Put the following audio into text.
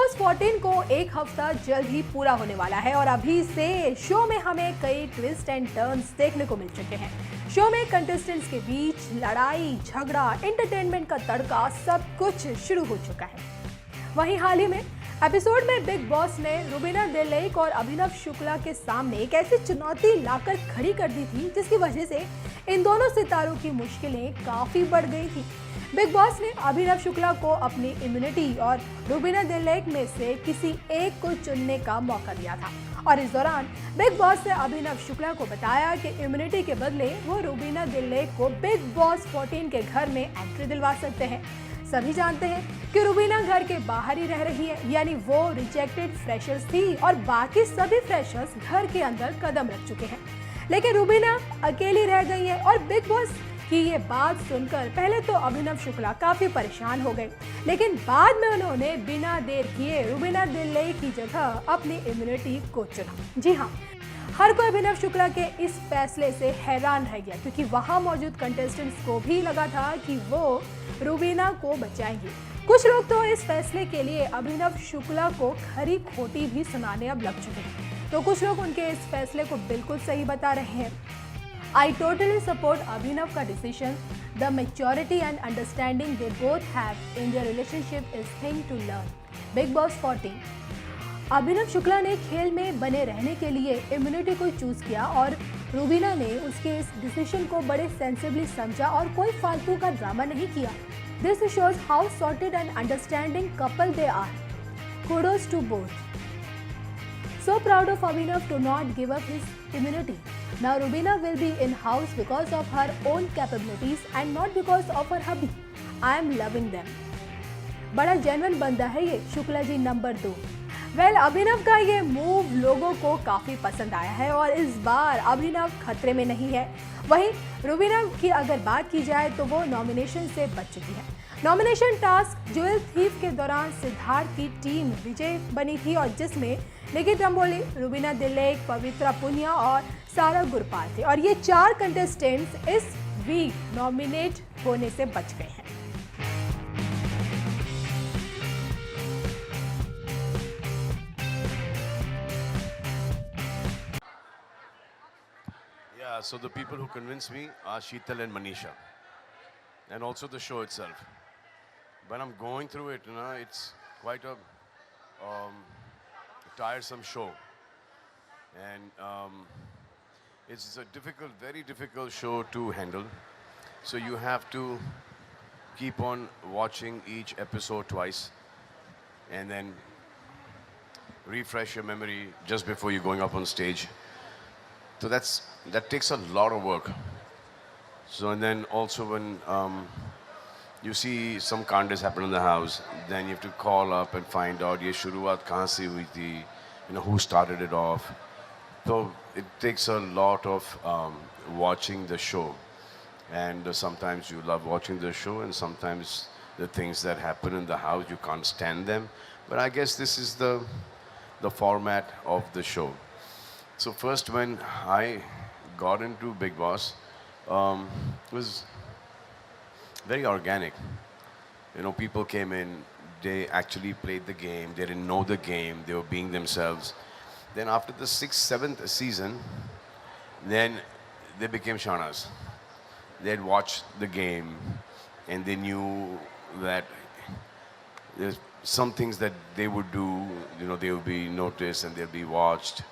Boss 14 को एक हफ्ता जल्द ही पूरा होने वाला है और अभी से शो में हमें कई ट्विस्ट एंड टर्न्स देखने को मिल चुके हैं। शो में कंटेस्टेंट्स के बीच लड़ाई झगड़ा एंटरटेनमेंट का तड़का सब कुछ शुरू हो चुका है। वहीं हाल ही में एपिसोड में बिग बॉस ने रुबीना दिलैक और अभिनव शुक्ला के सामने एक ऐसी चुनौती लाकर खड़ी कर दी थी जिसकी वजह से इन दोनों सितारों की मुश्किलें काफी बढ़ गई थी। बिग बॉस ने अभिनव शुक्ला को अपनी इम्यूनिटी और रुबीना दिलैक में से किसी एक को चुनने का मौका दिया था और इस दौरान बिग बॉस ने अभिनव शुक्ला को बताया कि इम्यूनिटी के बदले वो रुबीना दिलैक को बिग बॉस 14 के घर में एंट्री दिलवा सकते हैं। सभी जानते हैं कि रुबीना घर के बाहर ही रह रही है, यानी वो रिजेक्टेड फ्रेशर्स थी और बाकी सभी फ्रेशर्स घर के अंदर कदम रख चुके हैं, लेकिन रुबीना अकेली रह गई है। और बिग बॉस की ये बात सुनकर पहले तो अभिनव शुक्ला काफी परेशान हो गए, लेकिन बाद में उन्होंने बिना देर किए रुबीना दिलैक की जगह अपनी इम्यूनिटी को चुना। जी हाँ, हर कोई अभिनव शुक्ला के इस फैसले से हैरान रह गया क्योंकि वहां मौजूद कंटेस्टेंट्स को भी लगा था कि वो रुबीना को बचाएंगे। कुछ लोग तो इस फैसले के लिए अभिनव शुक्ला को खरी खोटी भी सुनाने अब लग चुके हैं, तो कुछ लोग उनके इस फैसले को बिल्कुल सही बता रहे हैं। I totally support Abhinav का decision. The maturity and understanding they both have in their relationship is thing to learn. Big Boss 14. Abhinav Shukla ने खेल में बने रहने के लिए इम्यूनिटी को चूज किया और रुबीना ने उसके इस डिसीजन को बड़े सेंसिबली समझा और कोई फालतू का ड्रामा नहीं किया। This shows how sorted and understanding couple they are. Kudos to both. So proud of Abhinav to not give up his immunity. Now Rubeena will be in house because of her own capabilities and not because of her hubby. I am loving them. बड़ा genuine बंदा है ये Shukla ji number 2। Well, अभिनव का ये move लोगों को काफ़ी पसंद आया है और इस बार अभिनव खतरे में नहीं है। वहीं रुबीना की अगर बात की जाए तो वो नॉमिनेशन से बच चुकी है। नॉमिनेशन टास्क ज्वेल थीफ के दौरान सिद्धार्थ की टीम विजय बनी थी और जिसमें निकी तंबोली, रुबीना दिलैक, पवित्रा पुनिया और सारा गुरपाल थे और ये 4 कंटेस्टेंट्स इस वीक नॉमिनेट होने से बच गए हैं। Yeah, so the people who convinced me are Sheetal and Manisha, and also the show itself. When I'm going through it, it's quite a tiresome show, and it's a difficult, very difficult show to handle. So you have to keep on watching each episode twice, and then refresh your memory just before you're going up on stage. So that takes a lot of work. So and then also when you see some contests happen in the house, then you have to call up and find out ye shuruaat kahan se hui thi, who started it off. So it takes a lot of watching the show, and sometimes you love watching the show, and sometimes the things that happen in the house you can't stand them. But I guess this is the format of the show. So first when I got into Big Boss, it was very organic. People came in, they actually played the game, they didn't know the game, they were being themselves. Then after the 6th, 7th season, then they became Shanas. They had watched the game and they knew that there's some things that they would do, they would be noticed and they'll be watched.